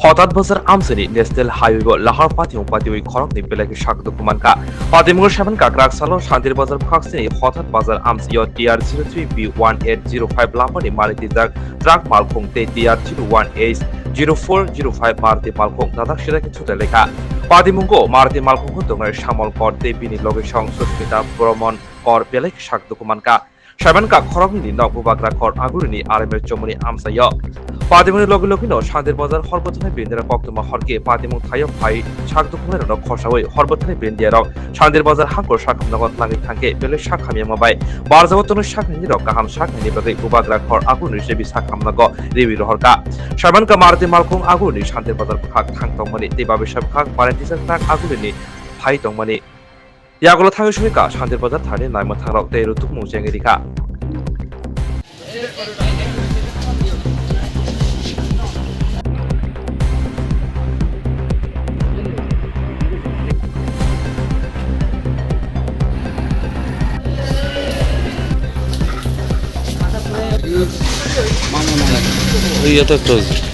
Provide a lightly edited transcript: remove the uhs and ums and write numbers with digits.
হঠাৎ বছর আমসেনি national highway লাহার পাতিমুং পাতিউই খরকনি বেলাকে স্বাগত কুমানকা পাতিমুংর সাবান কাকরাক সালো শান্তির বাজার ফাকসেনি হঠাৎ বাজার আমসিও টিআর 03B1805 লাম্বানি মারুতি ট্রাক মালখং তে টিআর 01H0405 মারুতি মালখং দাদাক সিরাকে ছুটে লেখা পাতিমুংগো মারুতি মালখং দংনার সামল কর তে বিনি লগে সংসদপিতা ভ্রমণ কর বেলাকে স্বাগত কুমানকা সাবানকা খরকনি নববাগরা কর আগুরিনি আরএমএর চমনি আমসাইয় পাতিমুংনি লগে লগিনো শান্তির বাজার হরবতনে বেন্দিরা কক্তমা হরকে পাতিমুং থাইয় ফাই স্বাগত কুমারের খসাওই হরবতনে বেন্দিয়ারাও শান্তির বাজার হাঙ্কর শাখামনগত লাগি থাঙ্কে বেলে শাখামিয়া মাবাই বারজাবতন শাখানি রক গাহাম শাখানি বাগৈ উবাগরা খর আগুরিনি সেবি শাখামনগ রিবি রহরকা সাবানকা মারুতি মালখং আগুরিনি শান্তির বাজার ফাক থাংতংমানি তেবাবে সাবখাক মারান্টিজার ট্রাক আগুরিনি ফাই তংমানি ইয়াগুলো থাঙ্গে সরিকা শান্তির বাজার থানি নাইমা থাংরাও তে রুতুক মুজেঙ্গে রিকা Iya tuh.